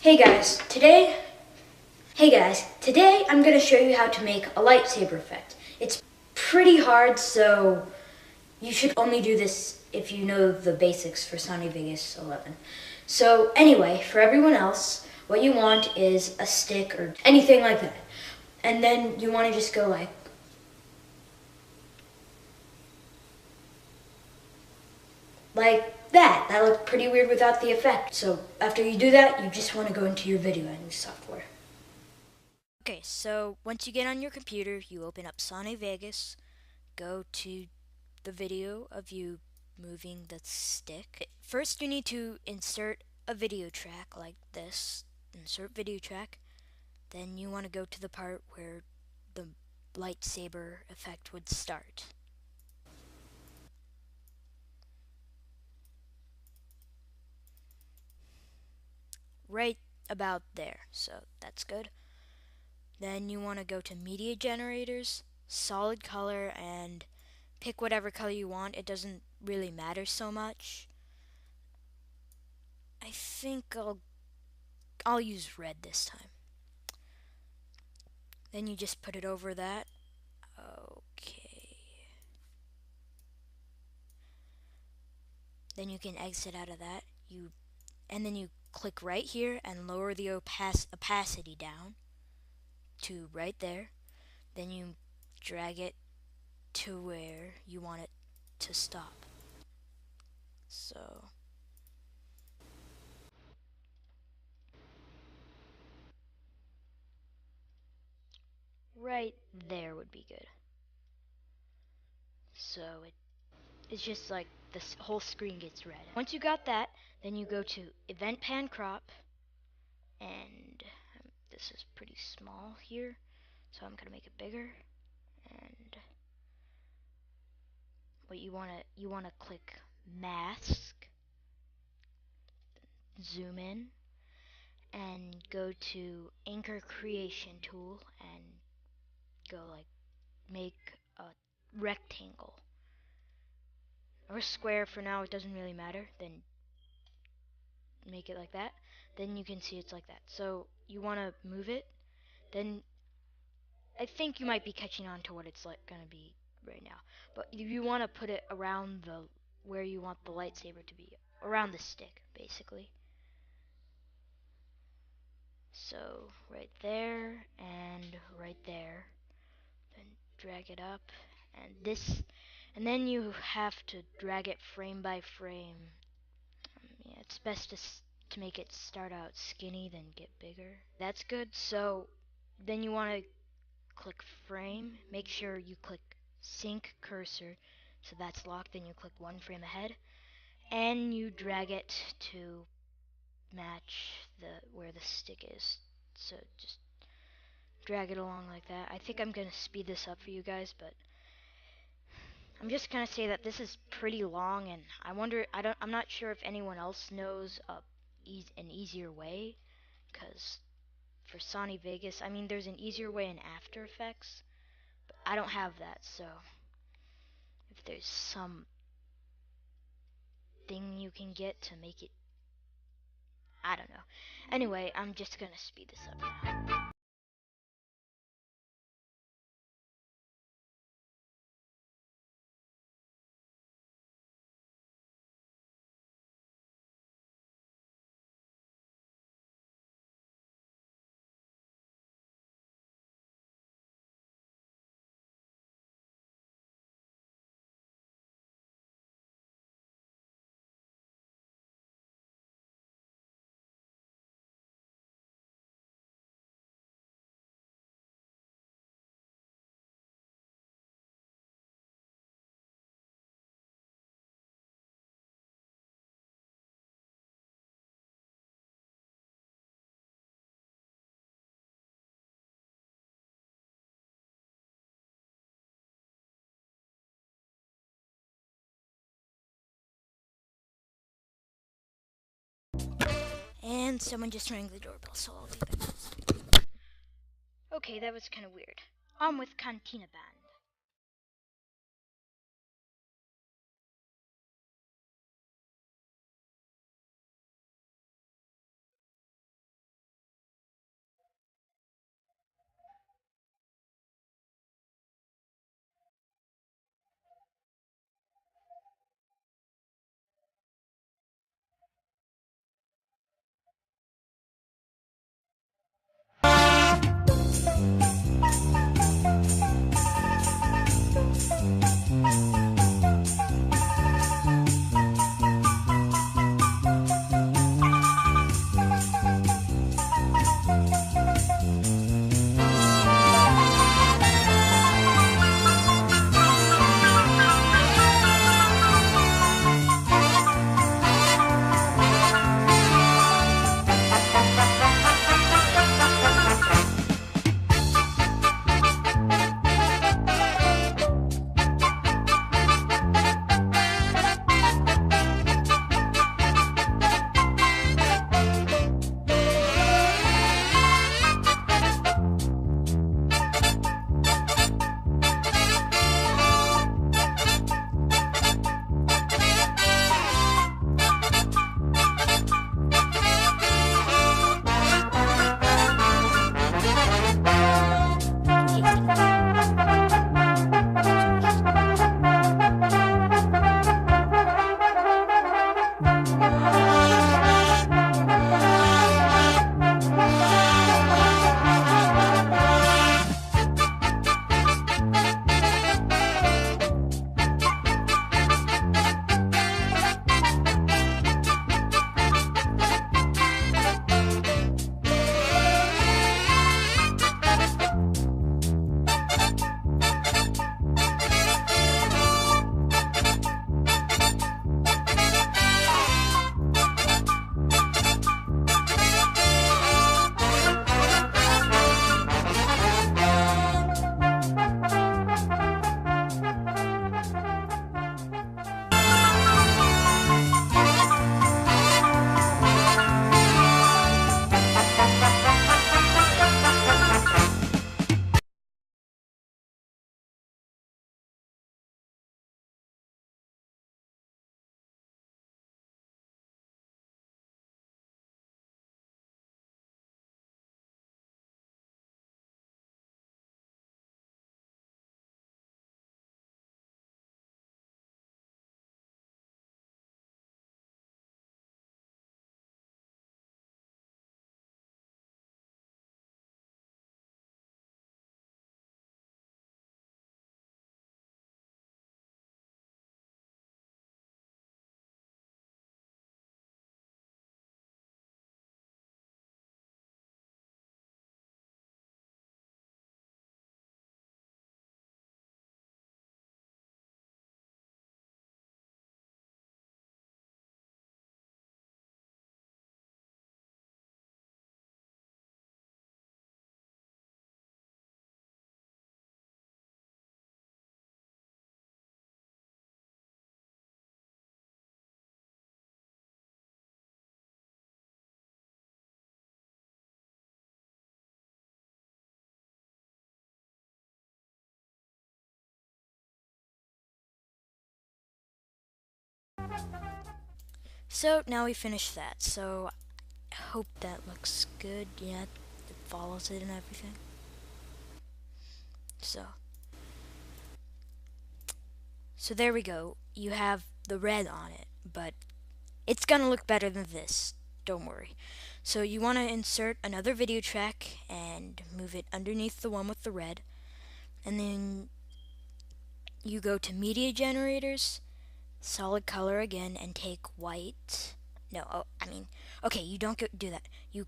Hey guys, today I'm going to show you how to make a lightsaber effect. It's pretty hard, so you should only do this if you know the basics for Sony Vegas 11. So anyway, for everyone else, what you want is a stick or anything like that. And then you want to just go like that. That looked pretty weird without the effect. So after you do that, you just want to go into your video editing software. Okay, so once you get on your computer, you open up Sony Vegas, go to the video of you moving the stick. First, you need to insert a video track like this. Insert video track. Then you want to go to the part where the lightsaber effect would start. Right about there, so that's good. Then you want to go to media generators, solid color, and pick whatever color you want. It doesn't really matter so much. I think I'll use red this time. Then you just put it over that. Okay. Then you can exit out of that. And then you click right here and lower the opacity down to right there. Then you drag it to where you want it to stop. So right there would be good. So it's just like this whole screen gets red. Once you got that, then you go to Event Pan Crop, and this is pretty small here, so I'm gonna make it bigger. And what you wanna click Mask, zoom in, and go to Anchor Creation Tool and go like make a rectangle or square for now. It doesn't really matter. Then make it like that. Then you can see it's like that. So you want to move it. Then I think you might be catching on to what it's like gonna be right now. But you want to put it around the where you want the lightsaber to be, around the stick, basically. So right there and right there. Then drag it up, and and then you have to drag it frame by frame. Yeah, it's best to make it start out skinny, then get bigger. That's good. So then you want to click frame. Make sure you click sync cursor, so that's locked. Then you click one frame ahead, and you drag it to match where the stick is. So just drag it along like that. I think I'm gonna speed this up for you guys, but I'm just gonna say that this is pretty long, and I'm not sure if anyone else knows an easier way, because for Sony Vegas, I mean, there's an easier way in After Effects, but I don't have that. So if there's some thing you can get to make it, I don't know. Anyway, I'm just gonna speed this up now. And someone just rang the doorbell, so I'll be back. Okay, that was kind of weird. I'm with Cantina Band. So now we finished that. So I hope that looks good. Yeah, it follows it and everything. So there we go. You have the red on it, but it's gonna look better than this. Don't worry. So you want to insert another video track and move it underneath the one with the red, and then you go to media generators, solid color again, and take white. No, okay, you don't do that. You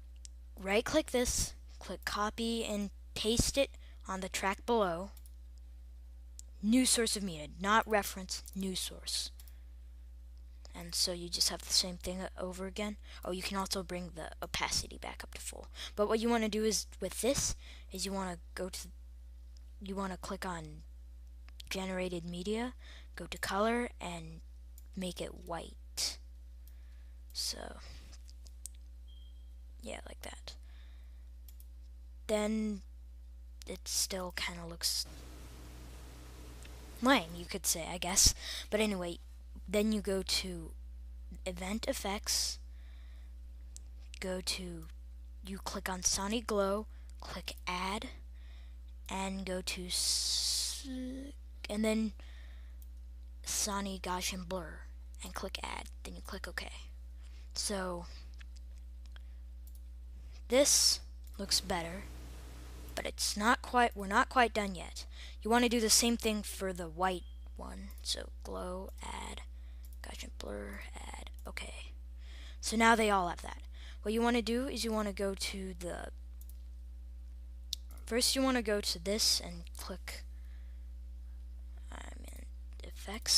right click this, click copy and paste it on the track below. New source of media, not reference, new source. And so you just have the same thing over again. Oh, you can also bring the opacity back up to full. But what you want to do is with this is you want to click on generated media, go to color and make it white. So yeah, like that. Then it still kind of looks lame, you could say, I guess. But anyway, then you go to event effects, you click on Sony Glow, click add, and go to and then Sony Gaussian Blur and click add, then you click OK. So this looks better, but we're not quite done yet. You want to do the same thing for the white one. So glow, add, Gaussian Blur, add, OK. So now they all have that. What you want to do is you want to go to first you want to go to this and click effects.